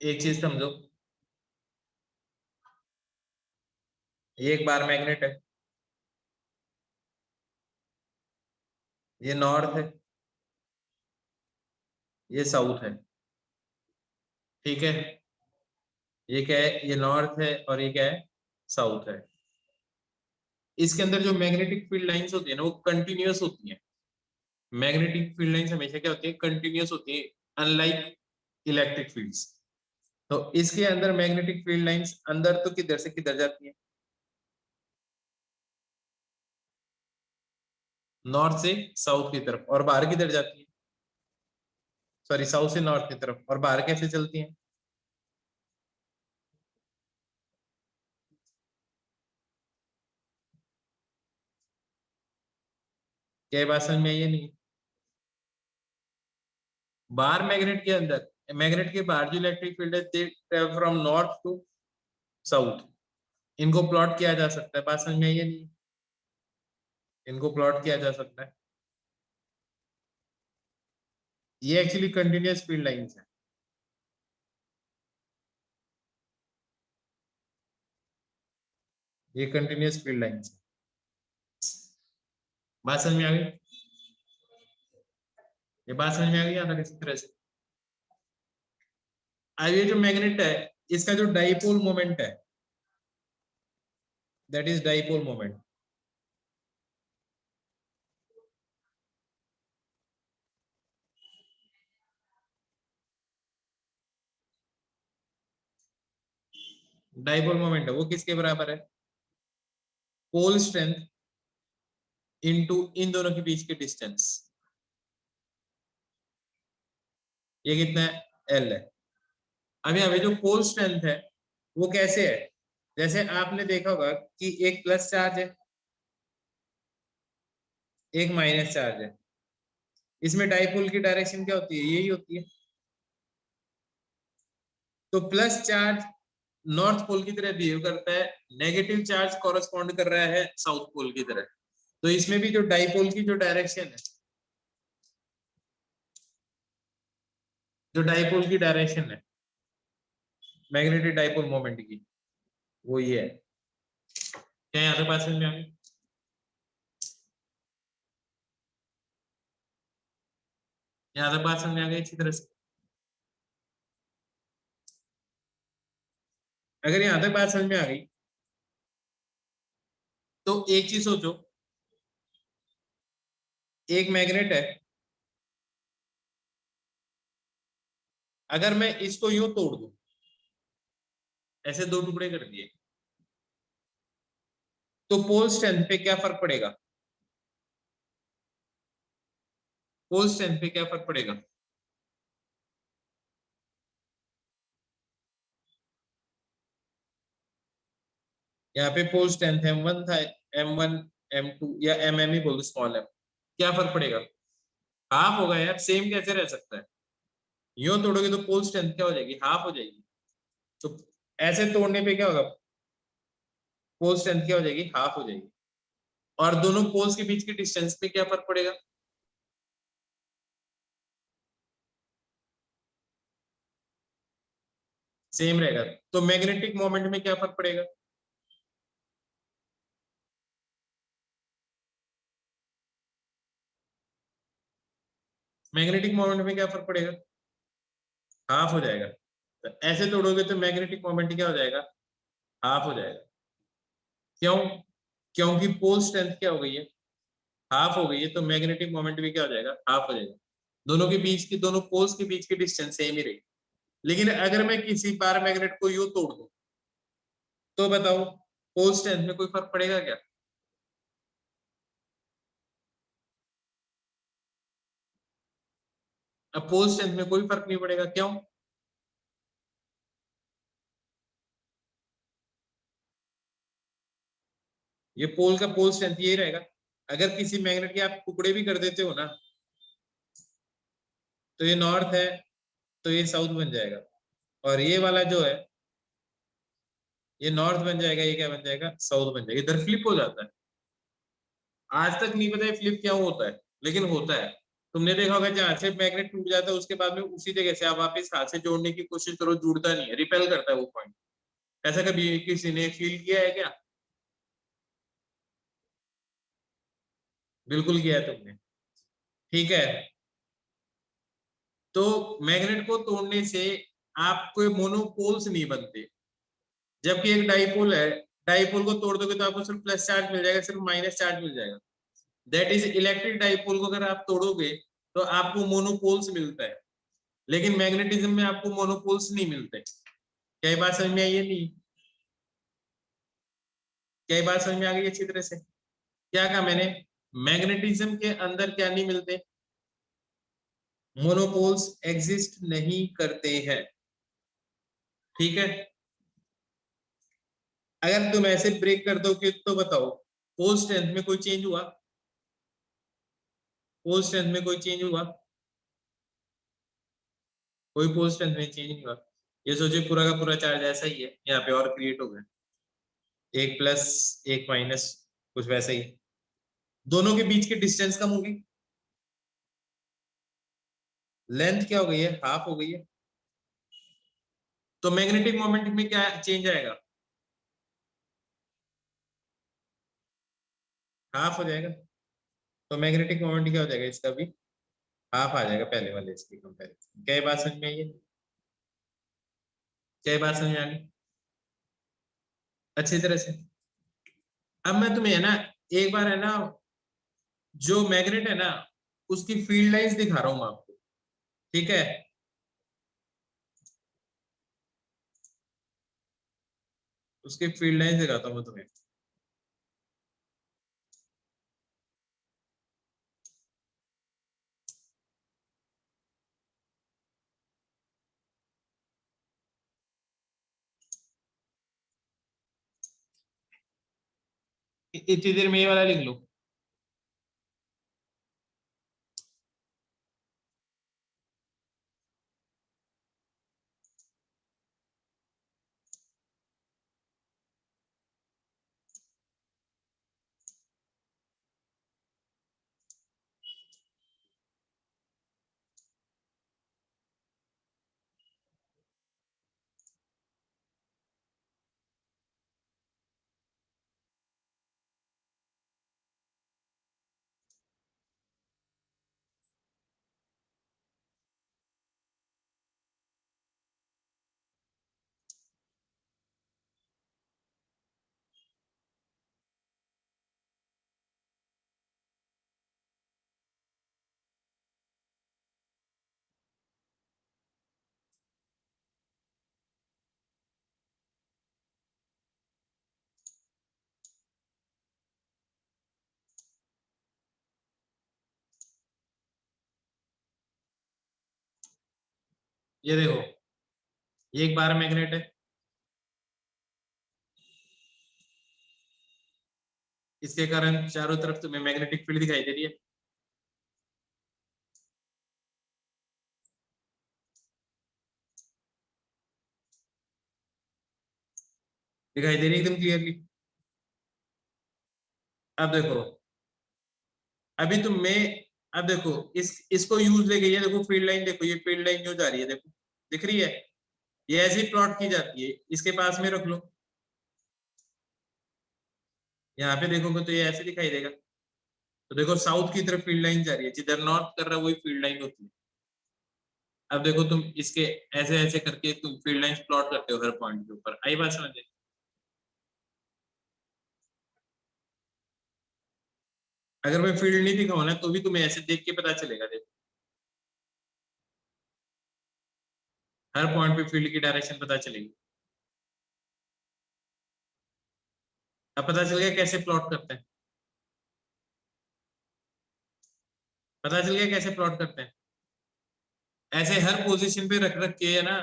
एक चीज समझो, ये एक बार मैग्नेट है, ये नॉर्थ है, ये साउथ है, ठीक है। ये क्या है, ये नॉर्थ है और ये क्या है, साउथ है। इसके अंदर जो मैग्नेटिक फील्ड लाइंस होती है ना, वो कंटिन्यूअस होती हैं। मैग्नेटिक फील्ड लाइंस हमेशा क्या होती है, कंटिन्यूअस होती है, अनलाइक इलेक्ट्रिक फील्ड्स। तो इसके अंदर मैग्नेटिक फील्ड लाइंस अंदर तो किधर से किधर जाती है, नॉर्थ से साउथ की तरफ, और बाहर किधर जाती है, सॉरी साउथ से नॉर्थ की तरफ, और बाहर कैसे चलती है। क्या ये बात समझ में आई है नहीं। बाहर मैग्नेट के अंदर, मैग्नेट के बाहर जो इलेक्ट्रिक फील्ड है, they travel from north to south. इनको प्लॉट किया जा सकता है, बात समझ में आई है नहीं। इनको प्लॉट किया जा सकता है। ये एक्चुअली कंटिन्यूअस फील्ड लाइंस है। ये कंटिन्यूअस फील्ड लाइंस है। बात समझ में आ गई। ये बात समझ में आ गई आता किसी तरह से। अब ये जो मैग्नेट है, इसका जो डाइपोल मोमेंट है, that is dipole moment. Dipole moment है वो किसके बराबर है, पोल स्ट्रेंथ इनटू इन दोनों के बीच के डिस्टेंस। ये कितना है, एल है। अब यहाँ पे जो पोल स्ट्रेंथ है वो कैसे है, जैसे आपने देखा होगा कि एक प्लस चार्ज है, एक माइनस चार्ज है। इसमें डाइपोल की डायरेक्शन क्या होती है, यही होती है। तो प्लस चार्ज नॉर्थ पोल की तरह बिहेव करता है, नेगेटिव चार्ज कॉरेस्पॉन्ड कर रहा है साउथ पोल की तरह। तो इसमें भी जो डाइपोल की जो डायरेक्शन है, जो डाइपोल की डायरेक्शन है मैग्नेटिक डाइपोल मोमेंट की, वो ये है। क्या यहाँ पे बात समझ में आ गई। यहाँ तक बात समझ में आ गई अच्छी तरह से। अगर यहाँ तक बात समझ में आ गई तो एक चीज सोचो, एक मैग्नेट है, अगर मैं इसको यूं तोड़ दूं, ऐसे दो टुकड़े कर दिए, तो पोल स्ट्रेंथ पे क्या फर्क पड़ेगा, पोल स्ट्रेंथ पे क्या फर्क पड़ेगा। यहाँ पे पोल स्ट्रेंथ M1 था, M1 M2 या MM ही बोल दो, स्मॉल m, क्या फर्क पड़ेगा, हाफ होगा यार, सेम कैसे रह सकता है। यूं तोड़ोगे तो पोल स्ट्रेंथ क्या हो जाएगी, हाफ हो जाएगी। तो ऐसे तोड़ने पे क्या होगा, पोल स्ट्रेंथ क्या हो जाएगी, हाफ हो जाएगी। और दोनों पोल्स के बीच के डिस्टेंस पे क्या फर्क पड़ेगा, सेम रहेगा। तो मैग्नेटिक मोमेंट में क्या फर्क पड़ेगा, मैग्नेटिक मोमेंट में क्या फर्क पड़ेगा, हाफ हो जाएगा। तो ऐसे तोड़ोगे तो मैग्नेटिक मोमेंट क्या हो जाएगा, हाफ हो जाएगा। क्यों, क्योंकि पोल स्ट्रेंथ क्या हो गई है, हाफ हो गई है, तो मैग्नेटिक मोमेंट भी क्या हो जाएगा, हाफ हो जाएगा। दोनों के बीच की, दोनों पोल्स के बीच की डिस्टेंस सेम ही रही। लेकिन अगर मैं किसी पार मैग्नेट को यूं तोड़ दूं, तो बताओ पोल स्ट्रेंथ में कोई फर्क पड़ेगा क्या। अब पोल स्ट्रेंथ में कोई फर्क नहीं पड़ेगा, क्यों, ये पोल का पोल स्ट्रेंथ यही रहेगा। अगर किसी मैग्नेट के आप टुकड़े भी कर देते हो ना, तो ये नॉर्थ है, तो ये साउथ बन जाएगा। और ये वाला जो है, ये नॉर्थ बन जाएगा, ये क्या बन जाएगा, साउथ बन जाएगा। इधर फ्लिप हो जाता है। आज तक नहीं पता है फ्लिप क्या होता है, लेकिन होता है। तुमने देखा होगा जहां से मैग्नेट टूट जाता है उसके बाद में उसी जगह से आप वापस हाथ से जोड़ने की कोशिश करो, जुड़ता नहीं है, रिपेल करता है वो पॉइंट। ऐसा कभी किसी ने फील किया है क्या? बिल्कुल किया है तुमने। ठीक है, तो मैग्नेट को तोड़ने से आपको मोनोपोल्स नहीं बनते, जबकि एक डाइपोल है, डाइपोल को तोड़ दोगे तो आपको सिर्फ प्लस चार्ज मिल जाएगा, सिर्फ माइनस चार्ज मिल जाएगा। दैट इज इलेक्ट्रिक डाइपोल को अगर आप तोड़ोगे तो आपको मोनोपोल्स मिलता है, लेकिन मैग्नेटिज्म में आपको मोनोपोल्स नहीं मिलते। क्या ये बात समझ में आई है? नहीं? क्या ये बात समझ में आ गई अच्छी तरह से? क्या कहा मैंने? मैग्नेटिज्म के अंदर क्या नहीं मिलते? मोनोपोल्स एग्जिस्ट नहीं करते हैं। ठीक है, अगर तुम ऐसे ब्रेक कर दो कि तो बताओ पोल स्ट्रेंथ में कोई चेंज हुआ? पोल स्ट्रेंथ में कोई चेंज हुआ? कोई पोल स्ट्रेंथ में चेंज नहीं हुआ। ये सोचिए पूरा का पूरा चार्ज ऐसा ही है, यहाँ पे और क्रिएट हो गया, एक प्लस एक माइनस, कुछ वैसा ही। दोनों के बीच की डिस्टेंस कम हो गई, लेंथ क्या हो गई है? हाफ हो गई है। तो मैग्नेटिक मोमेंट में क्या चेंज आएगा? हाफ हो जाएगा। तो मैग्नेटिक मोमेंट क्या हो जाएगा इसका भी? हाफ आ जाएगा पहले वाले इसकी कंपैरिजन। क्या ये बात समझ में आई है? क्या ये बात समझ में आ गई अच्छी तरह से? अब मैं तुम्हें है ना एक बार है ना जो मैग्नेट है ना उसकी फील्ड लाइंस दिखा रहा हूं मैं आपको। ठीक है, उसकी फील्ड लाइंस दिखाता हूं मैं तुम्हें। इतनी देर में ये वाला लिख लो। ये देखो, ये एक बार मैग्नेट है, इसके कारण चारों तरफ तुम्हें मैग्नेटिक फील्ड दिखाई दे रही है। दिखाई दे रही है एकदम क्लियरली। अब देखो, अभी तुम में, अब देखो इस इसको यूज ले गई है, देखो फील्ड लाइन, देखो ये फील्ड लाइन जो जा रही है, देखो दिख रही है, ये ऐसी प्लॉट की जाती है, इसके पास में रख लो, यहाँ पे देखोगे तो ये ऐसे दिखाई देगा। तो देखो साउथ की तरफ फील्ड लाइन जा रही है, जिधर नॉर्थ कर रहा है वही फील्ड लाइन होती है। अब देखो तुम इसके ऐसे ऐसे करके तुम फील्ड लाइन प्लॉट करते हो हर पॉइंट के ऊपर, आई बात समझ? अगर मैं फील्ड नहीं दिखाऊं ना तो भी तुम्हें ऐसे देख के पता चलेगा, देखो हर पॉइंट पे फील्ड की डायरेक्शन पता चलेगी। अब पता चल गया कैसे प्लॉट करते हैं? पता चल गया कैसे प्लॉट करते हैं? ऐसे हर पोजीशन पे रख रख के है ना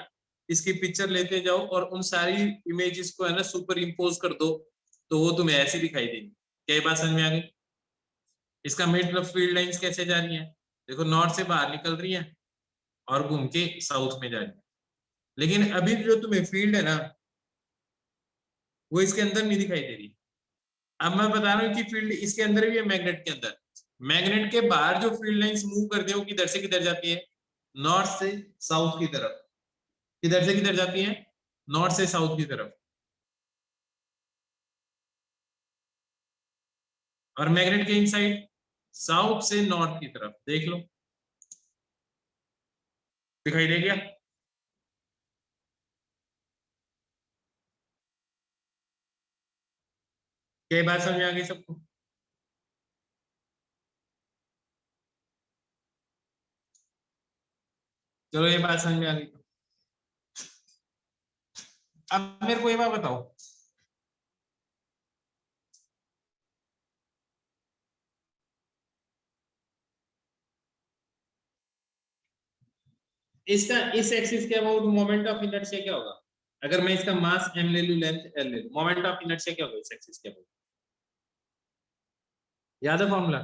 इसकी पिक्चर लेते जाओ और उन सारी इमेजेस को है ना सुपर इम्पोज कर दो, तो वो तुम्हें ऐसी दिखाई देगी। क्या ये बात समझ में आ गई? इसका मतलब फील्ड लाइंस कैसे जा रही है? देखो नॉर्थ से बाहर निकल रही है और घूम के साउथ में जा रही है, लेकिन अभी जो तुम्हें फील्ड है ना वो इसके अंदर नहीं दिखाई दे रही। अब मैं बता रहा हूँ कि फील्ड इसके अंदर भी है, मैग्नेट के अंदर। मैग्नेट के बाहर जो फील्ड लाइंस मूव करते हैं वो किधर से किधर जाती है, नॉर्थ से साउथ की तरफ। किधर से किधर जाती है, नॉर्थ से साउथ की तरफ। और मैग्नेट के इनसाइड साउथ से नॉर्थ की तरफ। देख लो, दिखाई दे गया। क्या बात समझ आ गई सबको? चलो ये बात समझ में आ गई। अब मेरे को ये बात बताओ, इसका इस एक्सिस के अबाउट मोमेंट ऑफ इनर्शिया क्या होगा? अगर मैं इसका मास m ले लूं, लेंथ l ले लूं, मोमेंट ऑफ इनर्शिया क्या होगा इस एक्सिस के अबाउट? याद है फॉर्मूला?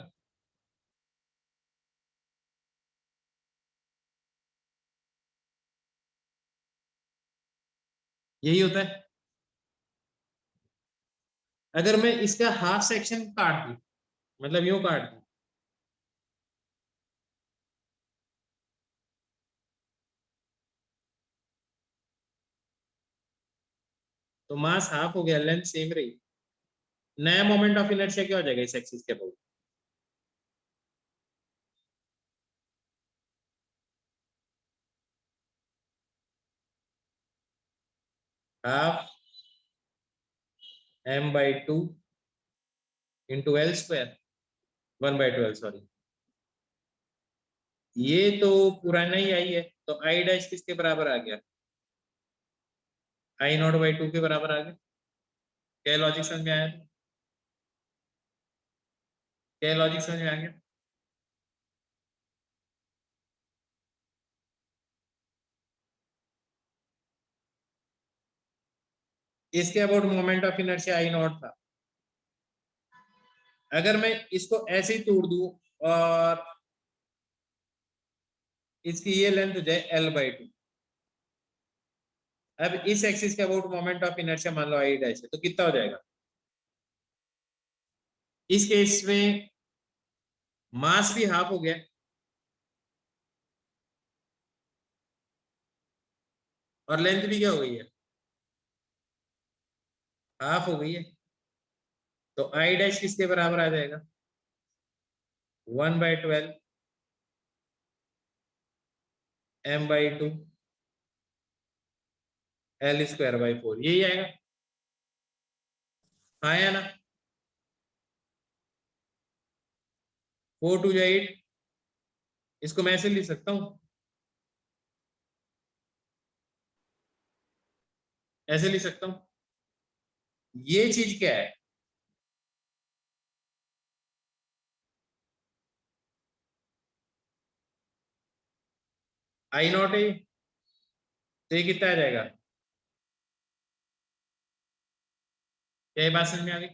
यही होता है। अगर मैं इसका हाफ सेक्शन काट दूं, मतलब यूं काट दूं, तो मास हाफ हो गया, लेंथ सेम रही। नया मोमेंट ऑफ इनर्शिया क्या हो जाएगा इस एक्सिस के about? Half m/2 into L square, 1/12, sorry. ये तो पुराना ही आई है, तो आई डैश किसके बराबर आ गया? I0/2 के बराबर आ गया। क्या लॉजिक समझ में आया? क्या लॉजिक समझ में आ गया? इसके about moment of inertia I0 था। अगर मैं इसको ऐसे ही तोड़ दूं और इसकी ये लेंथ हो जाए L/2, अब इस एक्सिस के अबाउट मोमेंट ऑफ इनर्शिया मान लो आई डैश है, तो कितना हो जाएगा? इस केस में मास भी हाफ हो गया और लेंथ भी क्या हो गई है, हाफ हो गई है। तो आई डैश किसके बराबर आ जाएगा? 1/12 m/2 L²/4, यही आएगा। हाँ या ना? 4×2 = 8। इसको मैं ऐसे लिख सकता हूँ, ऐसे लिख सकता हूँ। ये चीज क्या है? I0 है, तो ये कितना आ जाएगा? क्या ये बात समझ में आ गई?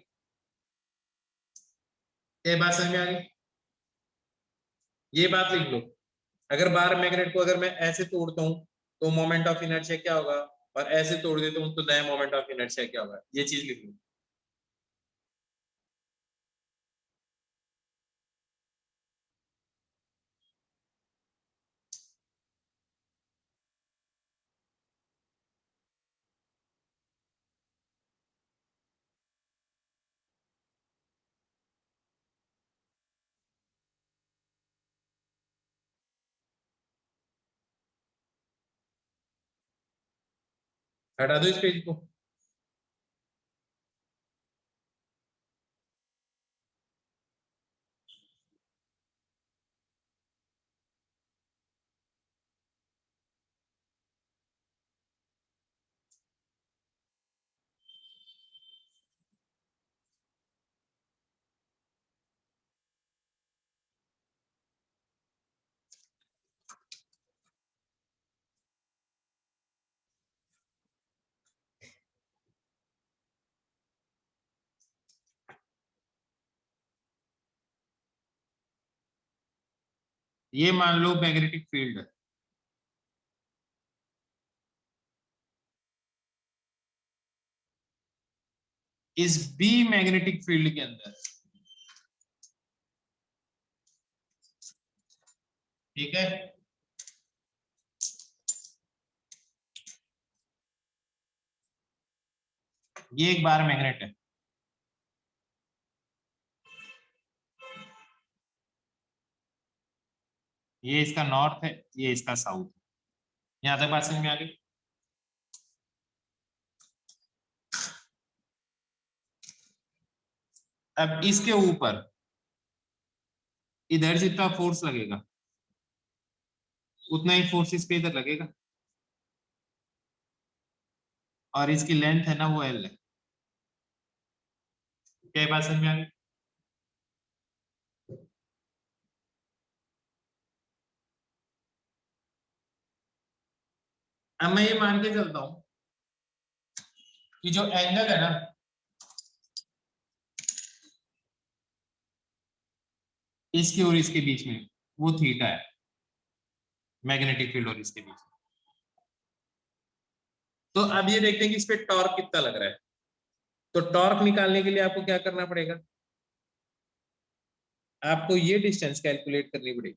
क्या ये बात समझ में आ गई? ये बात लिख लो। अगर बार मैग्नेट को अगर मैं ऐसे तोड़ता हूँ तो मोमेंट ऑफ इनर्शिया क्या होगा, और ऐसे तोड़ देता हूँ तो नया मोमेंट ऑफ इनर्शिया क्या होगा, ये चीज लिख लो। हटा दो इस पेज को। ये मान लो मैग्नेटिक फील्ड है। इस बी मैग्नेटिक फील्ड के अंदर ठीक है, ये एक बार मैग्नेट है, ये इसका नॉर्थ है, ये इसका साउथ है। यहां तक बात समझ में आ गई? अब इसके ऊपर इधर जितना फोर्स लगेगा उतना ही फोर्स इस पे इधर लगेगा, और इसकी लेंथ है ना वो एल है। क्या बात समझ में आ गई? अब मैं ये मान के चलता हूं कि जो एंगल है ना इसके और इसके बीच में वो थीटा है, मैग्नेटिक फील्ड और इसके बीच में। तो अब ये देखते हैं कि इस पे टॉर्क कितना लग रहा है। तो टॉर्क निकालने के लिए आपको क्या करना पड़ेगा, आपको ये डिस्टेंस कैलकुलेट करनी पड़ेगी,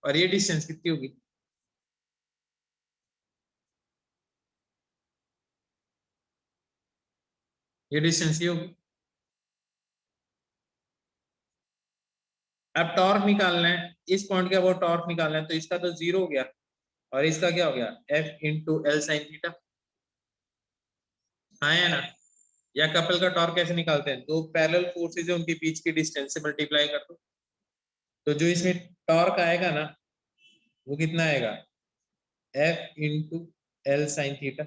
और ये डिस्टेंस कितनी होगी, ये डिस्टेंस ये होगी। अब टॉर्क निकालना है, इस पॉइंट का वो टॉर्क निकालना है, तो इसका तो जीरो हो गया, और इसका क्या हो गया, F into L sine theta. हाँ है ना? या कपल का टॉर्क कैसे निकालते हैं, दो पैरेलल फोर्सेज है उनके बीच की डिस्टेंस से मल्टीप्लाई कर दो, तो जो इसमें टॉर्क आएगा ना वो कितना आएगा, F into L sine theta.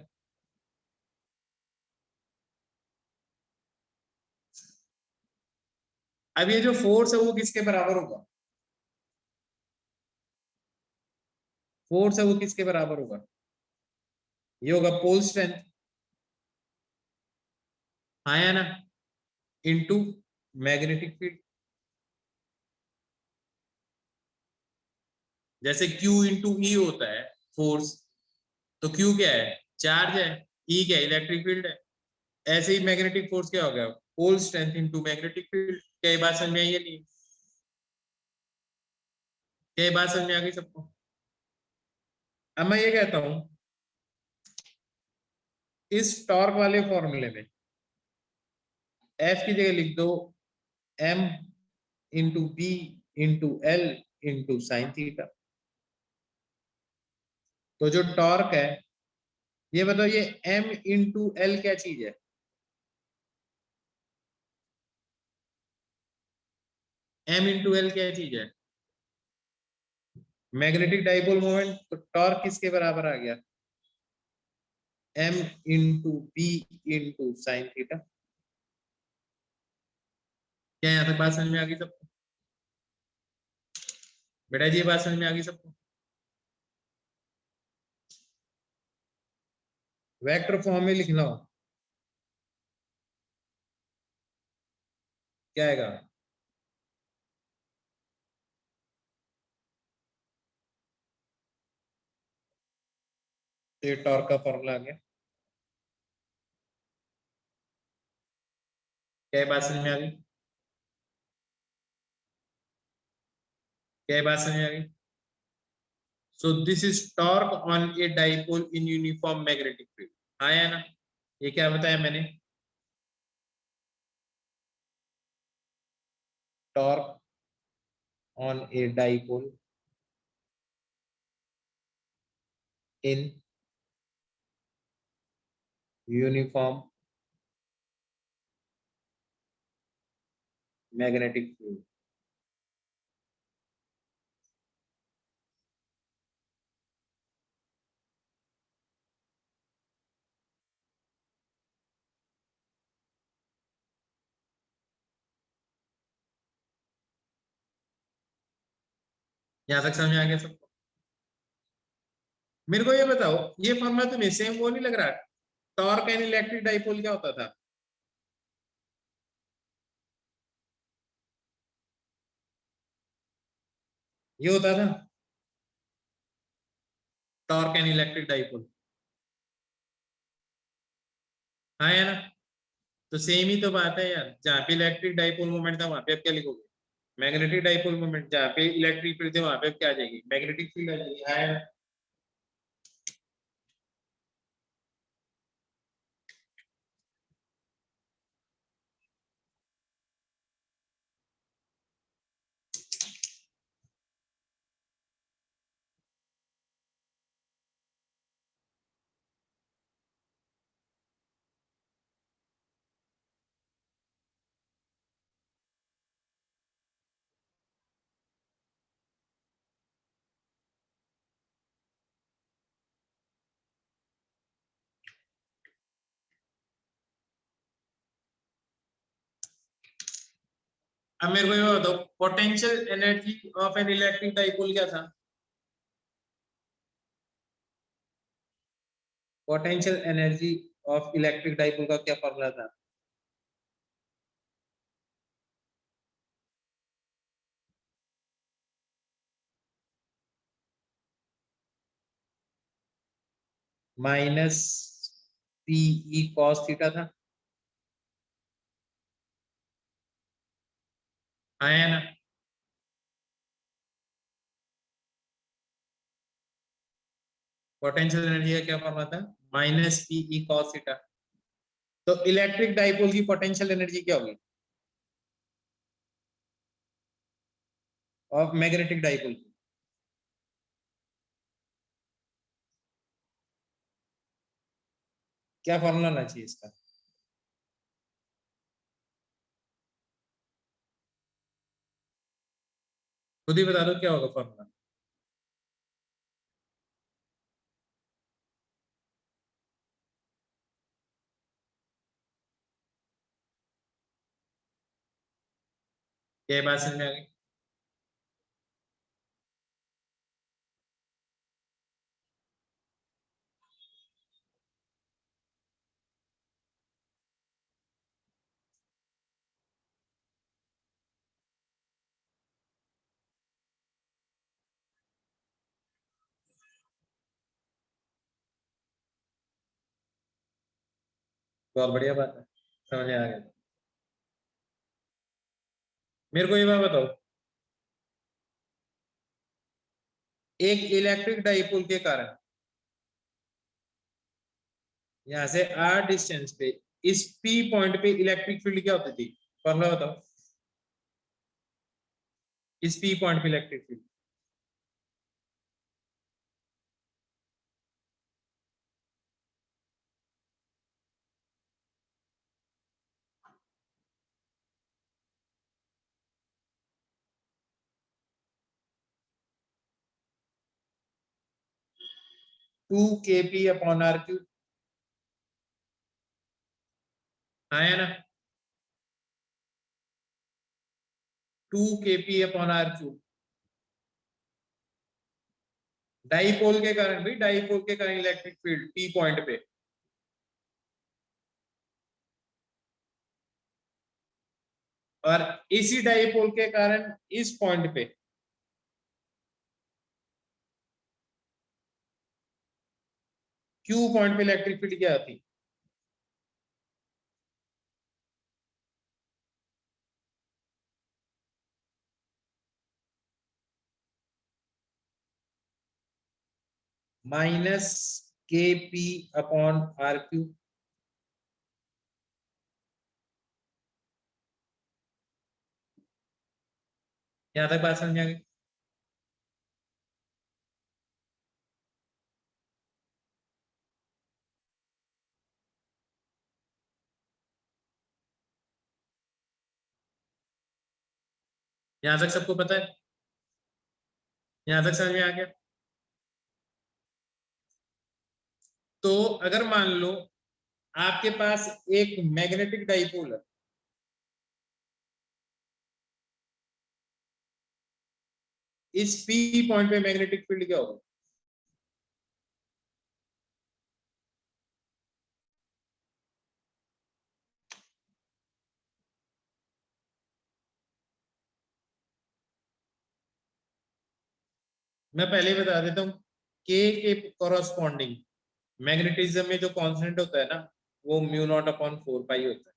अब ये जो फोर्स है वो किसके बराबर होगा, फोर्स है वो किसके बराबर होगा, ये होगा पोल स्ट्रेंथ, हाँ या ना, इंटू मैग्नेटिक फील्ड। जैसे Q इंटू ई होता है फोर्स, तो Q क्या है, चार्ज है, E क्या है, इलेक्ट्रिक फील्ड है। ऐसे ही मैग्नेटिक फोर्स क्या हो गया, pole strength into magnetic field. क्या ये बात समझ में आई है नहीं? क्या ये बात समझ में आ गई सबको? अब मैं ये कहता हूं इस टॉर्क वाले फॉर्मूले में F की जगह लिख दो M into B into L into sine theta. तो जो टॉर्क है, ये बताओ ये M इंटू एल क्या चीज है, M इंटू एल क्या चीज है, मैग्नेटिक डाइपोल मोमेंट। तो टॉर्क किसके बराबर आ गया, M into B into sine theta. क्या यहाँ तक बात समझ में आ गई सबको? बेटा जी ये बात समझ में आ गई सबको? वेक्टर फॉर्म में लिखना हो क्या आएगा, तो ये टॉर्क का फॉर्मूला आ गया। क्या ये बात समझ में आ गई? क्या ये बात समझ में आ गई? So this is torque on a dipole in uniform magnetic field, हाँ या ना? ये क्या बताया मैंने, torque on a dipole in uniform magnetic field. यहां तक समझ में आ गया सबको? मेरे को ये बताओ, ये फॉर्मूला तुम्हें सेम वो नहीं लग रहा, टॉर्क एंड इलेक्ट्रिक डाइपोल क्या होता था, ये होता था टॉर्क एंड इलेक्ट्रिक डाइपोल, हाँ है ना? तो सेम ही तो बात है यार, जहां पे इलेक्ट्रिक डाइपोल मोमेंट था वहां पे अब क्या लिखोगे, मैग्नेटिक डाइपोल मोमेंट जहाँ पे इलेक्ट्रिक फील्ड थे वहां पे क्या आ जाएगी, मैग्नेटिक फील्ड आ जाएगी। है अब मेरे को ये बताओ, potential energy of an electric dipole क्या था? Potential energy of electric dipole का क्या फॉर्मूला था? माइनस पीई कॉस थीटा था। आया ना? पोटेंशियल एनर्जी का क्या फॉर्मूला था? Minus P E cos theta. तो इलेक्ट्रिक डाइपोल की पोटेंशियल एनर्जी क्या होगी ऑफ मैग्नेटिक डाइपोल की? क्या फॉर्मूला होना चाहिए इसका? खुद ही बता दो क्या होगा फॉर्मूला। क्या बात समझ में आ गई? बहुत बढ़िया बात है, समझ में आ गया। मेरे को ये बात बताओ, एक इलेक्ट्रिक डाइपोल के कारण यहाँ से आर डिस्टेंस पे इस पी पॉइंट पे इलेक्ट्रिक फील्ड क्या होती थी? फॉर्मूला बताओ। इस पी पॉइंट पे electric field two K P upon R cube. आया ना? Two K P upon R cube. Dipole के कारण भी, डाइपोल के कारण इलेक्ट्रिक फील्ड पी पॉइंट पे, और इसी डाइपोल के कारण इस पॉइंट पे क्यू पॉइंट पे इलेक्ट्रिक फील्ड क्या आती? माइनस के पी अपॉन आर क्यूब। यहां तक बात समझ आ गई? यहां तक सबको पता है? यहां तक समझ में आ गया? तो अगर मान लो आपके पास एक मैग्नेटिक डाइपोल है, इस पी पॉइंट पे मैग्नेटिक फील्ड क्या होगा? मैं पहले ही बता देता हूँ, के कॉरस्पॉन्डिंग मैग्नेटिज्म में जो कांस्टेंट होता है ना, वो म्यू नॉट अपॉन 4 पाई होता है।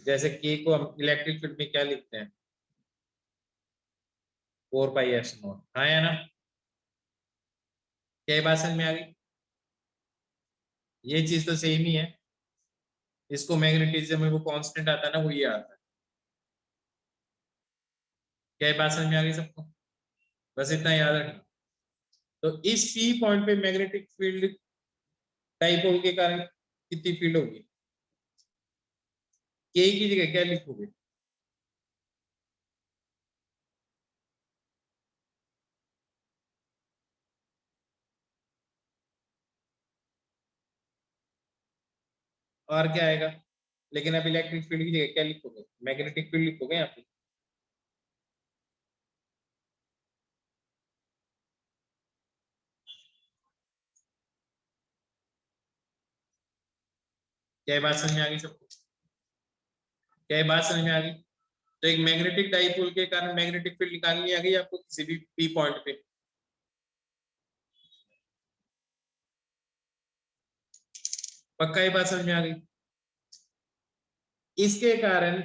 जैसे के को हम इलेक्ट्रिक फील्ड में क्या लिखते हैं, 4πε0। हाँ या ना, क्या बात समझ में आ गई? ये चीज तो सेम ही है, इसको मैग्नेटिज्म में वो कांस्टेंट आता है ना, वो ये आता है। क्या बात समझ में आ गई सबको? बस इतना याद रखना। तो इस पी पॉइंट पे मैग्नेटिक फील्ड डाइपोल के कारण कितनी फील्ड होगी? के की जगह क्या लिखोगे? और क्या आएगा? लेकिन अब इलेक्ट्रिक फील्ड की जगह क्या लिखोगे? मैग्नेटिक फील्ड लिखोगे यहाँ पे। क्या बात समझ में आ गई सबको? क्या बात समझ में आ गई? तो एक मैग्नेटिक डाइपोल के कारण मैग्नेटिक फील्ड निकालनी आ गई आपको किसी भी पी पॉइंट पे। पक्का ये बात समझ में आ गई? इसके कारण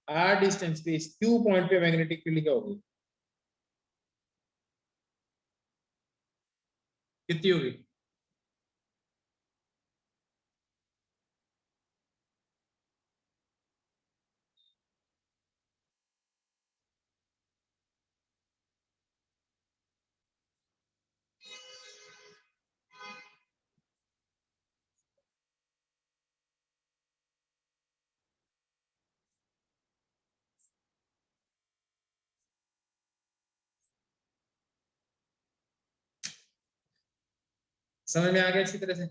आर डिस्टेंस पे इस क्यू पॉइंट पे मैग्नेटिक फील्ड क्या होगी? कितनी होगी? समझ में आ गया अच्छी तरह से?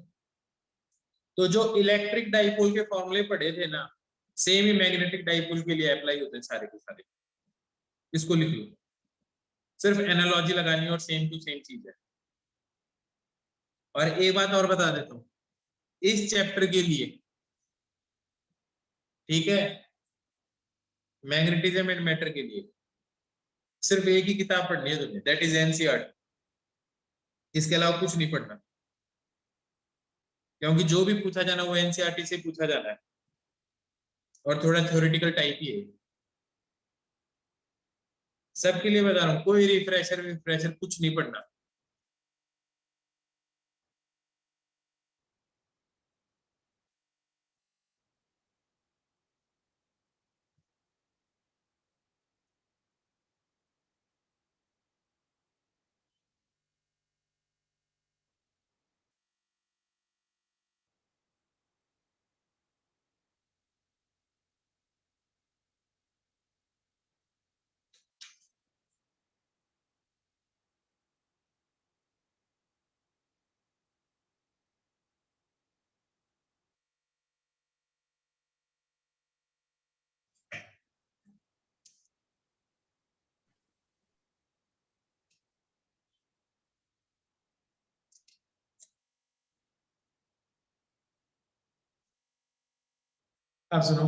तो जो इलेक्ट्रिक डाइपोल के फॉर्मूले पढ़े थे ना, सेम ही मैग्नेटिक डाइपोल के लिए अप्लाई होते हैं सारे के सारे। इसको लिख लो, सिर्फ एनालॉजी लगानी है और सेम टू सेम चीज है। और एक बात और बता देता हूँ, इस चैप्टर के लिए, ठीक है, मैग्नेटिज्म एंड मैटर के लिए सिर्फ एक ही किताब पढ़नी है तुम्हें, दैट इज एनसीईआरटी। इसके अलावा कुछ नहीं पढ़ना, क्योंकि जो भी पूछा जाना वो एनसीईआरटी से पूछा जाना है और थोड़ा थ्योरेटिकल टाइप ही है। सबके लिए बता रहा हूँ, कोई रिफ्रेशर विफ्रेशर कुछ नहीं पढ़ना। आप सुनो,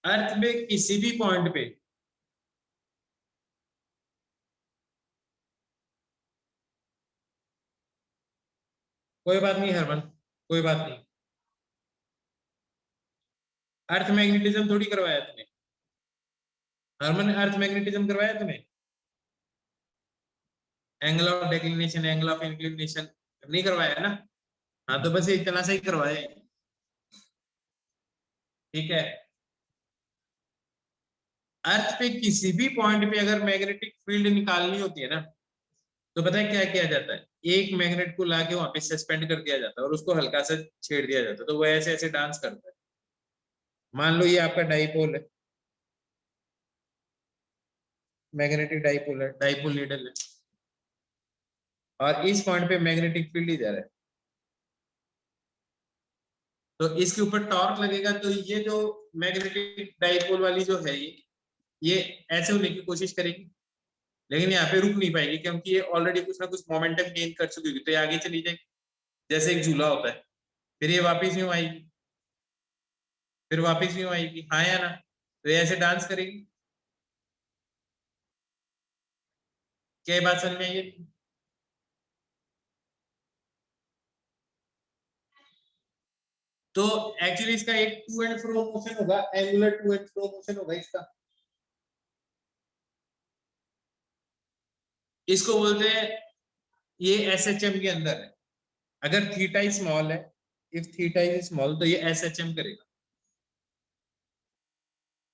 अर्थ में किसी भी पॉइंट पे कोई बात नहीं हरमन, कोई बात नहीं, अर्थ मैग्नेटिज्म थोड़ी करवाया तुम्हें। हरमन अर्थ मैग्नेटिज्म करवाया तुम्हें? Angle of declination, angle of inclination नहीं करवाया ना? हाँ तो बस इतना सा ही करवाया, ठीक है। अर्थ पे किसी भी पॉइंट पे अगर मैग्नेटिक फील्ड निकालनी होती है ना, तो पता है क्या किया जाता है? एक मैग्नेट को लाके वहां पे सस्पेंड कर दिया जाता है और उसको हल्का सा छेड़ दिया जाता है, तो वो ऐसे ऐसे डांस करता है। मान लो ये आपका डाइपोल है, मैग्नेटिक डाइपोल है, डाइपोल नीडल है, और इस पॉइंट पे मैग्नेटिक फील्ड इधर है, तो इसके ऊपर टॉर्क लगेगा, तो ये जो मैग्नेटिक डाइपोल वाली जो है ये ऐसे होने की कोशिश करेगी, लेकिन यहाँ पे रुक नहीं पाएगी क्योंकि ये ऑलरेडी कुछ ना कुछ मोमेंटम गेन कर चुकी होगी, तो ये आगे चली जाएगी जैसे एक झूला होता है, फिर ये वापस यूं आएगी, फिर वापस यूं आएगी, हाँ या ना? तो ये ऐसे डांस करेगी। क्या ये बात समझ में आई है? तो एक्चुअली इसका एक टू एंड फ्रो मोशन होगा, Angular two and fro motion होगा इसका। इसको बोलते हैं, ये एसएचएम के अंदर है। अगर थीटा स्मॉल है, इफ थीटा इज स्मॉल, तो ये एसएचएम करेगा।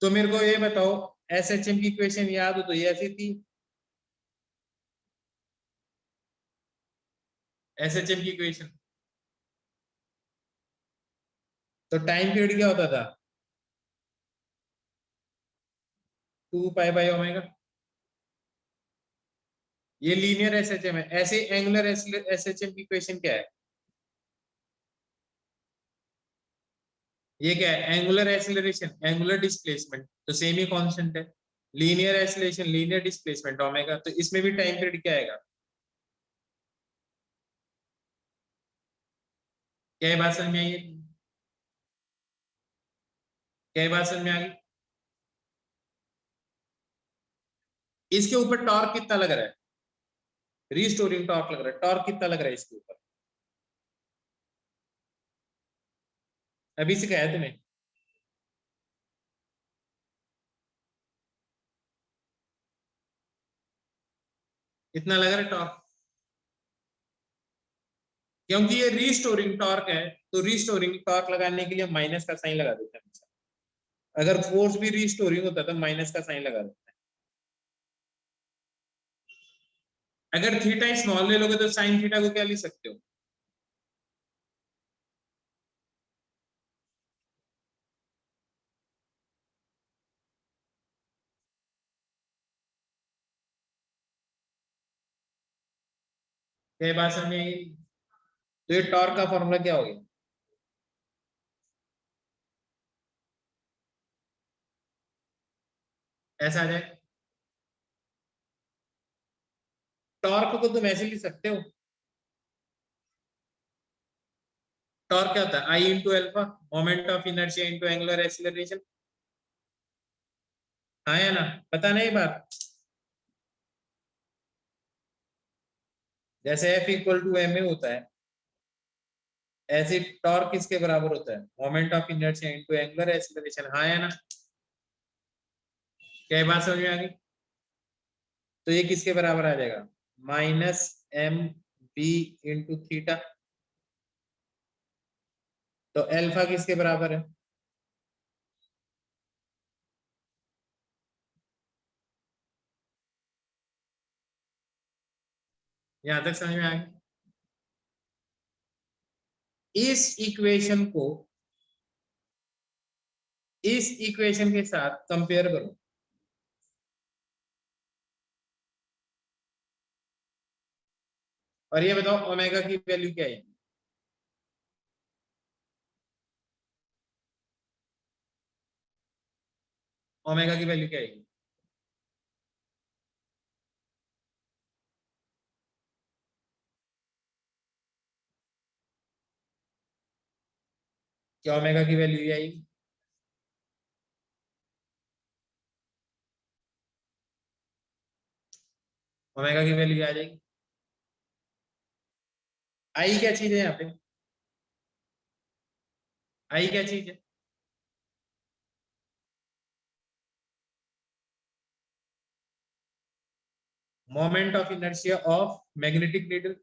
तो मेरे को ये बताओ, एसएचएम की इक्वेशन याद हो तो ये ऐसी थी, एसएचएम की इक्वेशन। तो टाइम पीरियड क्या होता था? 2 पाई बाय ओमेगा। ये लीनियर एसएचएम है। ऐसे एंगुलर एसएचएम की इक्वेशन क्या है? ये क्या है? एंगुलर एक्सीलरेशन, एंगुलर डिस्प्लेसमेंट, तो सेम ही कांस्टेंट है। Linear acceleration, linear displacement omega, तो इसमें भी टाइम पीरियड क्या आएगा? क्या ये बात समझ में आई है? क्या ये बात समझ में आ गई? इसके ऊपर टॉर्क कितना लग रहा है? रीस्टोरिंग टॉर्क लग रहा है। टॉर्क कितना लग रहा है इसके ऊपर? अभी सिखाया तुम्हें? इतना लग रहा है टॉर्क, क्योंकि ये रीस्टोरिंग टॉर्क है, तो रीस्टोरिंग टॉर्क लगाने के लिए माइनस का साइन लगा देते हैं। अगर फोर्स भी रीस्टोरिंग होता तो माइनस का साइन लगा देते हैं। अगर थीटा स्मॉल ले लोगे तो साइन थीटा को क्या लिख सकते हो? क्या बात समझ में आई? तो ये टॉर्क का फॉर्मूला क्या हो गया? ऐसा आ जाए। टॉर्क को तुम ऐसे लिख सकते हो, टॉर्क क्या होता है? I into alpha, moment of inertia into angular acceleration. हाँ या ना? पता नहीं बात? जैसे F equal to M A होता है, ऐसे टॉर्क किसके बराबर होता है? Moment of inertia into angular acceleration. हाँ या ना? क्या बात समझ में आ गई? तो ये किसके बराबर आ जाएगा? Minus M B into theta. तो अल्फा किसके बराबर है? यहां तक समझ में आ गई? इस इक्वेशन को इस इक्वेशन के साथ कंपेयर करो, और ये बताओ ओमेगा की वैल्यू क्या है? ओमेगा की वैल्यू क्या है? क्या ओमेगा की वैल्यू ये आएगी? ओमेगा की वैल्यू आ जाएगी। आई क्या चीज है यहाँ पे? आई क्या चीज है? Moment of inertia of magnetic needle.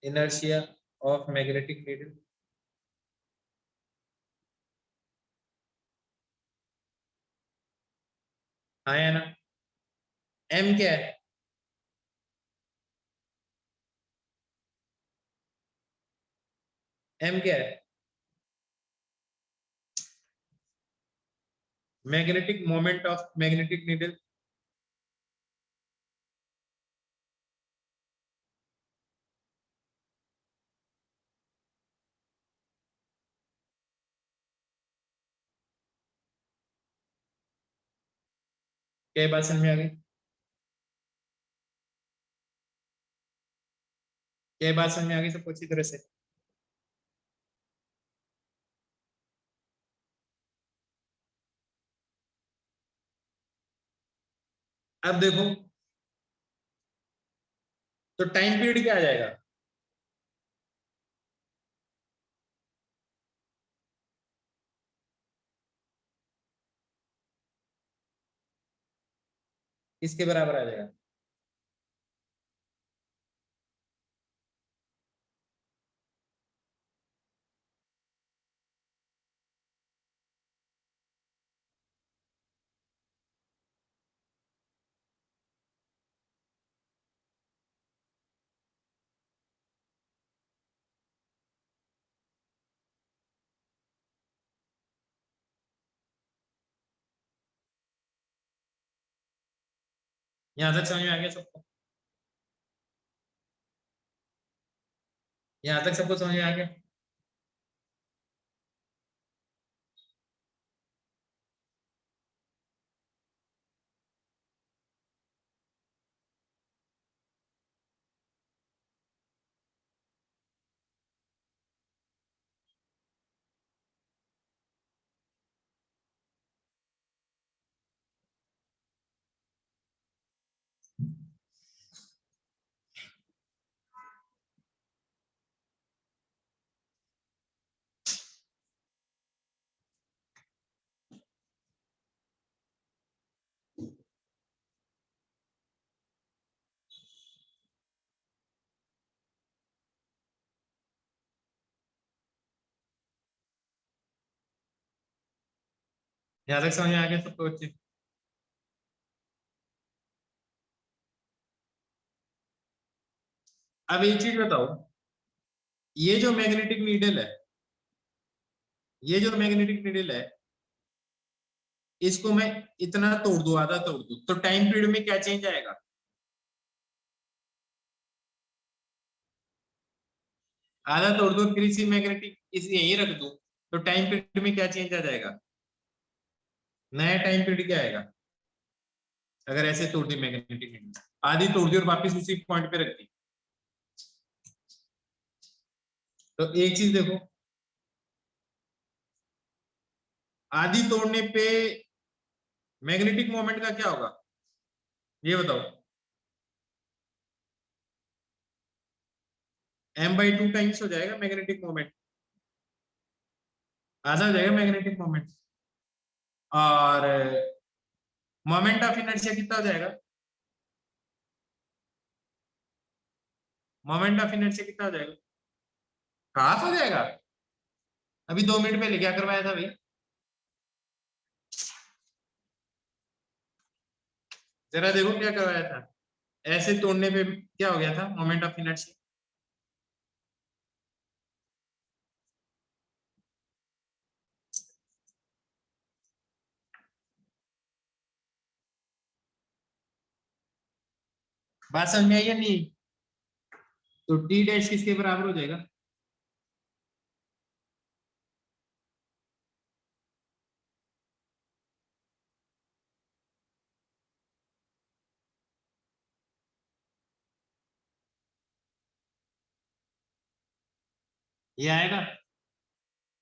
Inertia of magnetic needle. हाँ या ना? एम क्या है? एम क्या है? Magnetic moment of magnetic needle. क्या ये बात समझ में आ गई? क्या ये बात समझ में आ गई सबको अच्छी तरह से? अब देखो, तो टाइम पीरियड क्या आ जाएगा? किसके बराबर आ जाएगा? यहां तक समझ में आ गया सबको? यहां तक सबको समझ में आ गया? यहां तक समझ में आ गया सबको अच्छे? अब एक चीज बताओ, ये जो मैग्नेटिक नीडल है, ये जो मैग्नेटिक नीडल है, इसको मैं इतना तोड़ दूं, आधा तोड़ दूं, तो टाइम पीरियड में क्या चेंज आएगा? आधा तोड़ दो, फिर इसी मैग्नेटिक इसे यहीं रख दो, तो टाइम पीरियड में क्या चेंज आ जाएगा? नया टाइम पीरियड क्या आएगा? अगर ऐसे तोड़ दी मैग्नेटिक नीडल, आधी तोड़ दी और वापस उसी पॉइंट पे रख दी, तो एक चीज देखो, आधी तोड़ने पे मैग्नेटिक मोमेंट का क्या होगा, ये बताओ? m/2 टाइम्स हो जाएगा मैग्नेटिक मोमेंट, आधा हो जाएगा मैग्नेटिक मोमेंट। और मोमेंट ऑफ इनर्शिया कितना हो जाएगा? मोमेंट ऑफ इनर्शिया कितना हो जाएगा? हाफ हो जाएगा। अभी 2 मिनट पहले क्या करवाया था भाई? जरा देखो क्या करवाया था। ऐसे तोड़ने पे क्या हो गया था मोमेंट ऑफ इनर्शिया? बात समझ में आई या नहीं? तो टी डैश किसके बराबर हो जाएगा? ये आएगा।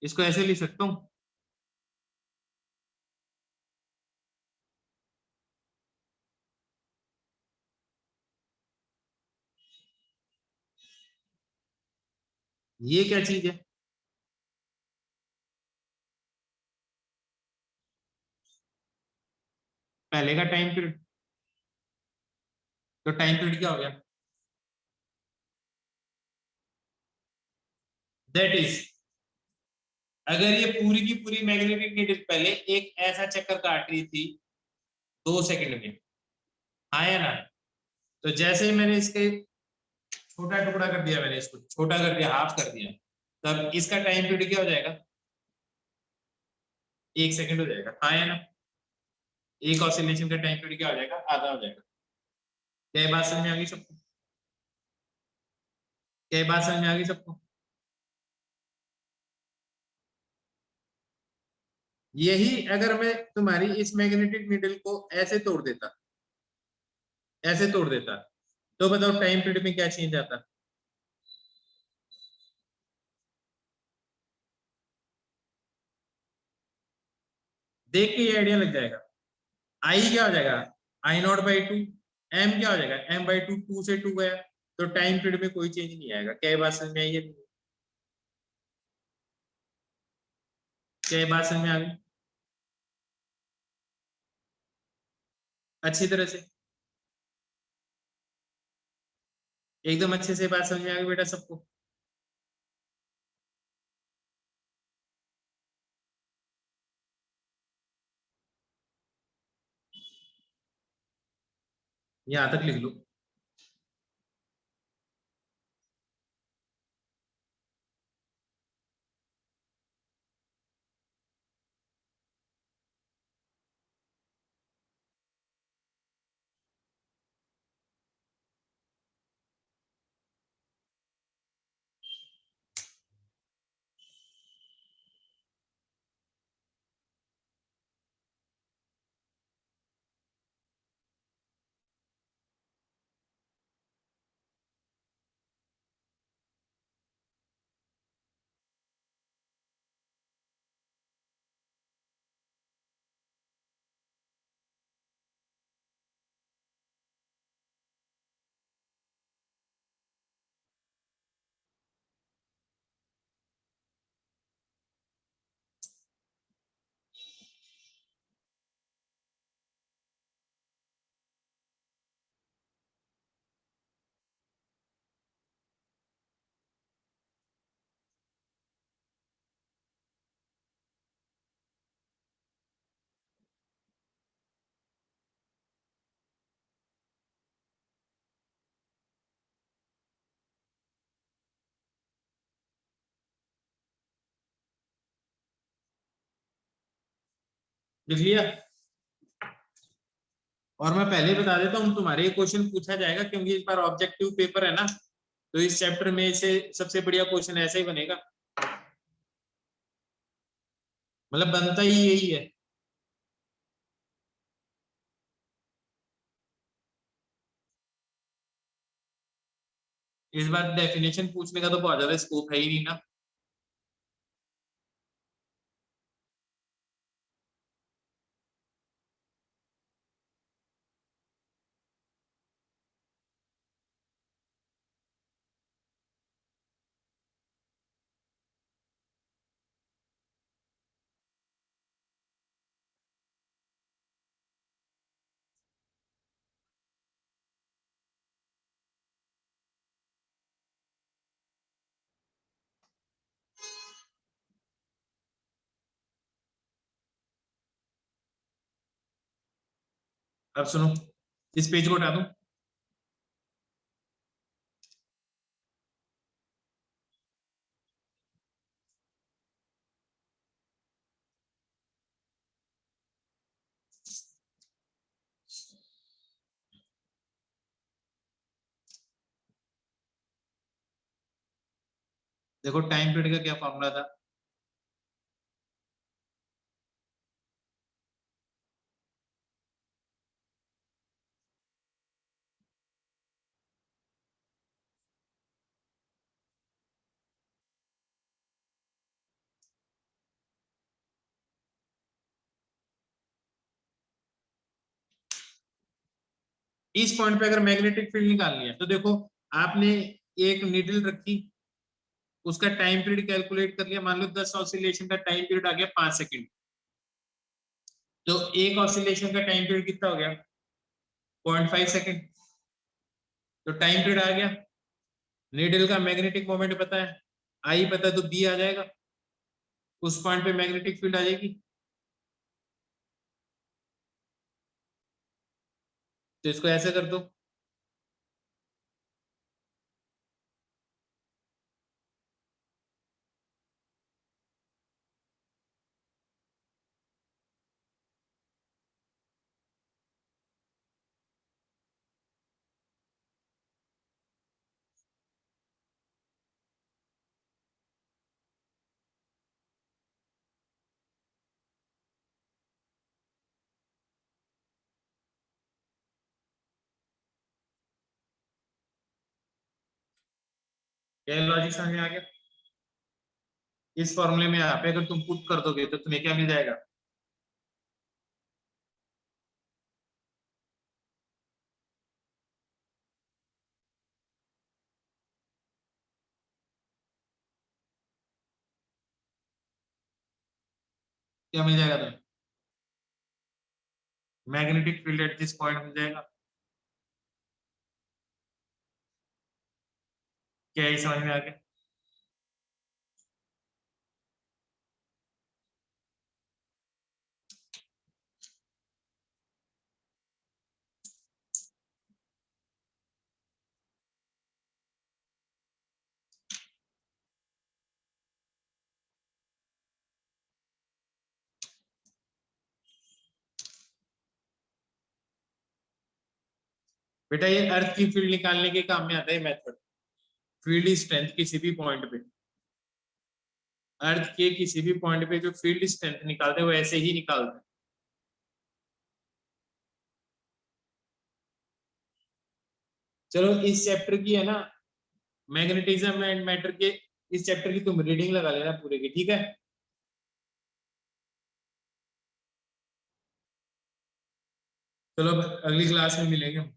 इसको ऐसे लिख सकता हूं, ये क्या चीज है? पहले का टाइम पीरियड। तो टाइम पीरियड क्या हो गया? दैट इज, अगर ये पूरी की पूरी मैग्नेटिक नीडल पहले एक ऐसा चक्कर काट रही थी 2 सेकंड में, हाँ या ना? तो जैसे ही मैंने इसके छोटा टुकड़ा कर दिया, मैंने इसको छोटा कर दिया, हाफ कर दिया, तब इसका टाइम पीरियड क्या हो जाएगा? 1 सेकंड हो जाएगा, हाँ या ना? एक ऑसिलेशन का टाइम पीरियड क्या हो जाएगा? आधा हो जाएगा। क्या ये बात समझ में आ गई सबको? क्या ये बात समझ में आ गई सबको? यही अगर मैं तुम्हारी इस मैग्नेटिक नीडल को ऐसे तोड़ देता, तो बताओ टाइम पीरियड में क्या चेंज आता? देख के ये आइडिया लग जाएगा। आई क्या हो जाएगा? आई नॉट बाई टू। एम क्या हो जाएगा? एम बाई टू, टू से टू गया, तो टाइम पीरियड में कोई चेंज नहीं आएगा। क्या ये बात समझ में आई है? क्या ये बात समझ में आ गई अच्छी तरह से? एकदम अच्छे से बात समझ में आ गई बेटा सबको? यहां तक लिख लो। लिख लिया? और मैं पहले ही बता देता हूँ, तुम्हारे ये क्वेश्चन पूछा जाएगा क्योंकि इस बार ऑब्जेक्टिव पेपर है ना, तो इस चैप्टर में से सबसे बढ़िया क्वेश्चन ऐसा ही बनेगा। मतलब बनता ही यही है। इस बार डेफिनेशन पूछने का तो बहुत ज्यादा स्कोप है ही नहीं ना। अब सुनो, इस पेज को हटा दूं? देखो टाइम पीरियड का क्या फॉर्मूला था? इस पॉइंट पे अगर मैग्नेटिक फील्ड निकालनी है तो देखो, आपने एक नीडल रखी, उसका टाइम पीरियड कैलकुलेट कर लिया, मान लो 10 ऑसिलेशन का टाइम पीरियड आ गया 5 सेकंड, तो एक ऑसिलेशन का टाइम पीरियड कितना हो गया? 0.5 सेकंड। तो टाइम पीरियड आ गया। नीडल का मैग्नेटिक मोमेंट पता है, आई पता है, तो बी आ जाएगा, उस पॉइंट पे मैग्नेटिक फील्ड आ जाएगी। तो इसको ऐसे कर दो। क्या लॉजिक समझ में आ गया? इस फॉर्मूले में यहाँ पे अगर तुम पुट कर दोगे तो तुम्हें क्या मिल जाएगा? क्या मिल जाएगा तुम्हें? Magnetic field at this point मिल जाएगा। क्या ये समझ में आ गया? बेटा ये अर्थ की फील्ड निकालने के काम में आता है मेथड। फील्ड स्ट्रेंथ किसी भी पॉइंट पे, अर्थ के किसी भी पॉइंट पे जो फील्ड स्ट्रेंथ निकालते हैं वो ऐसे ही निकालते हैं। चलो इस चैप्टर की है ना, मैग्नेटिज्म एंड मैटर के इस चैप्टर की तुम रीडिंग लगा लेना पूरे की, ठीक है? चलो अब अगली क्लास में मिलेंगे हम।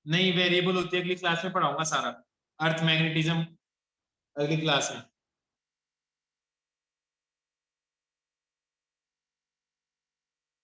नहीं, वेरिएबल होती है, अगली क्लास में पढ़ाऊंगा सारा अर्थ मैग्नेटिज्म अगली क्लास में।